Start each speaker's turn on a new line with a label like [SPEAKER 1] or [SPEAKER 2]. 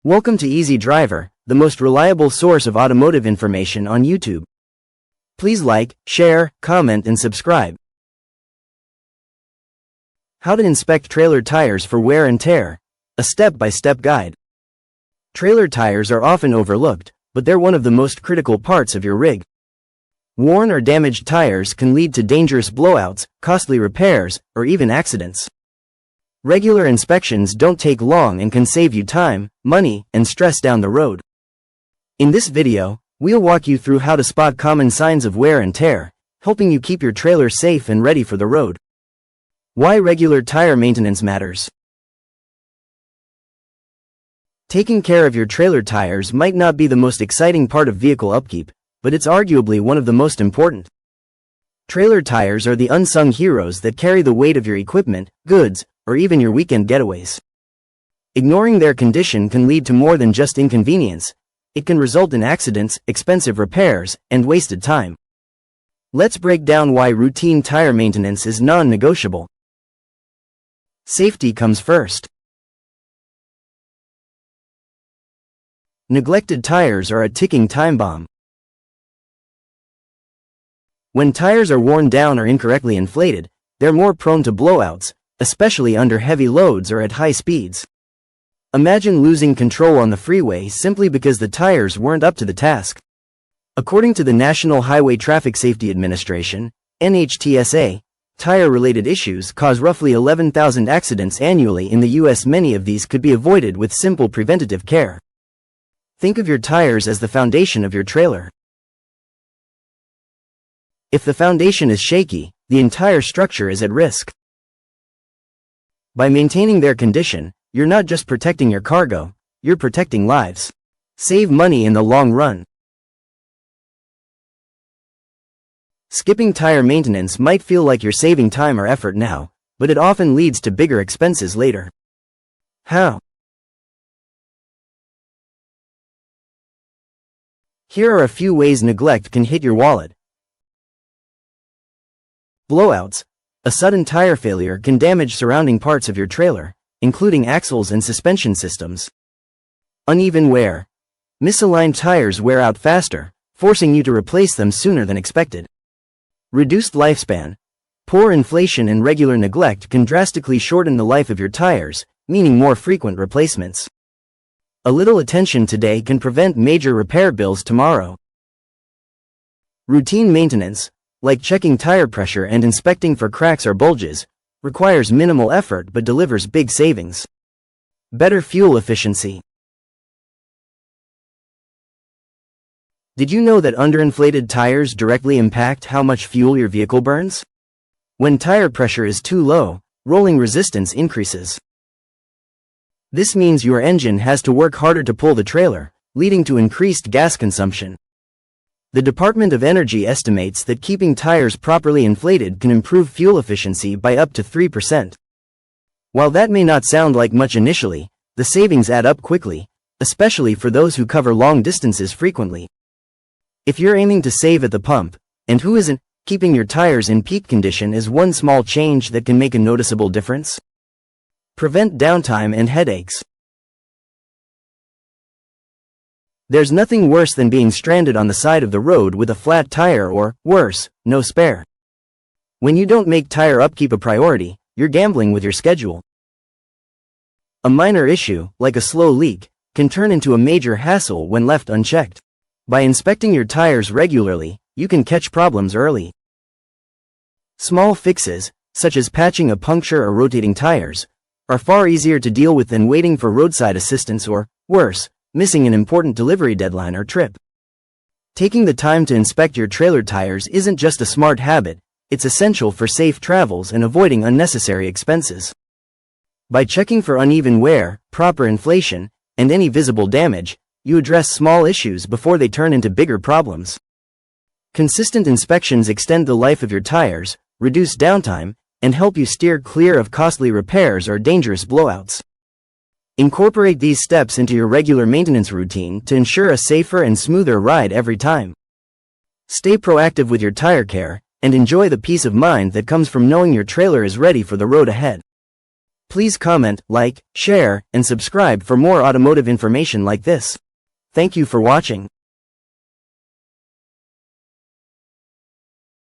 [SPEAKER 1] Welcome to Easy Driver, the most reliable source of automotive information on YouTube. Please like, share, comment and subscribe. How to inspect trailer tires for wear and tear. A step-by-step guide. Trailer tires are often overlooked, but they're one of the most critical parts of your rig. Worn or damaged tires can lead to dangerous blowouts, costly repairs, or even accidents. Regular inspections don't take long and can save you time, money, and stress down the road. In this video, we'll walk you through how to spot common signs of wear and tear, helping you keep your trailer safe and ready for the road. Why regular tire maintenance matters. Taking care of your trailer tires might not be the most exciting part of vehicle upkeep, but it's arguably one of the most important. Trailer tires are the unsung heroes that carry the weight of your equipment, goods, or even your weekend getaways. Ignoring their condition can lead to more than just inconvenience. It can result in accidents, expensive repairs, and wasted time. Let's break down why routine tire maintenance is non-negotiable. Safety comes first. Neglected tires are a ticking time bomb. When tires are worn down or incorrectly inflated, they're more prone to blowouts, especially under heavy loads or at high speeds. Imagine losing control on the freeway simply because the tires weren't up to the task. According to the National Highway Traffic Safety Administration, NHTSA, tire-related issues cause roughly 11,000 accidents annually in the US. Many of these could be avoided with simple preventative care. Think of your tires as the foundation of your trailer. If the foundation is shaky, the entire structure is at risk. By maintaining their condition, you're not just protecting your cargo, you're protecting lives. Save money in the long run. Skipping tire maintenance might feel like you're saving time or effort now, but it often leads to bigger expenses later. How? Here are a few ways neglect can hit your wallet. Blowouts. A sudden tire failure can damage surrounding parts of your trailer, including axles and suspension systems. Uneven wear. Misaligned tires wear out faster, forcing you to replace them sooner than expected. Reduced lifespan. Poor inflation and regular neglect can drastically shorten the life of your tires, meaning more frequent replacements. A little attention today can prevent major repair bills tomorrow. Routine maintenance, like checking tire pressure and inspecting for cracks or bulges, requires minimal effort but delivers big savings. Better fuel efficiency. Did you know that underinflated tires directly impact how much fuel your vehicle burns? When tire pressure is too low, rolling resistance increases. This means your engine has to work harder to pull the trailer, leading to increased gas consumption. The Department of Energy estimates that keeping tires properly inflated can improve fuel efficiency by up to 3%. While that may not sound like much initially, the savings add up quickly, especially for those who cover long distances frequently. If you're aiming to save at the pump, and who isn't, keeping your tires in peak condition is one small change that can make a noticeable difference. Prevent downtime and headaches. There's nothing worse than being stranded on the side of the road with a flat tire or, worse, no spare. When you don't make tire upkeep a priority, you're gambling with your schedule. A minor issue, like a slow leak, can turn into a major hassle when left unchecked. By inspecting your tires regularly, you can catch problems early. Small fixes, such as patching a puncture or rotating tires, are far easier to deal with than waiting for roadside assistance or, worse, missing an important delivery deadline or trip. Taking the time to inspect your trailer tires isn't just a smart habit, it's essential for safe travels and avoiding unnecessary expenses. By checking for uneven wear, proper inflation, and any visible damage, you address small issues before they turn into bigger problems. Consistent inspections extend the life of your tires, reduce downtime, and help you steer clear of costly repairs or dangerous blowouts. Incorporate these steps into your regular maintenance routine to ensure a safer and smoother ride every time. Stay proactive with your tire care, and enjoy the peace of mind that comes from knowing your trailer is ready for the road ahead. Please comment, like, share, and subscribe for more automotive information like this. Thank you for watching.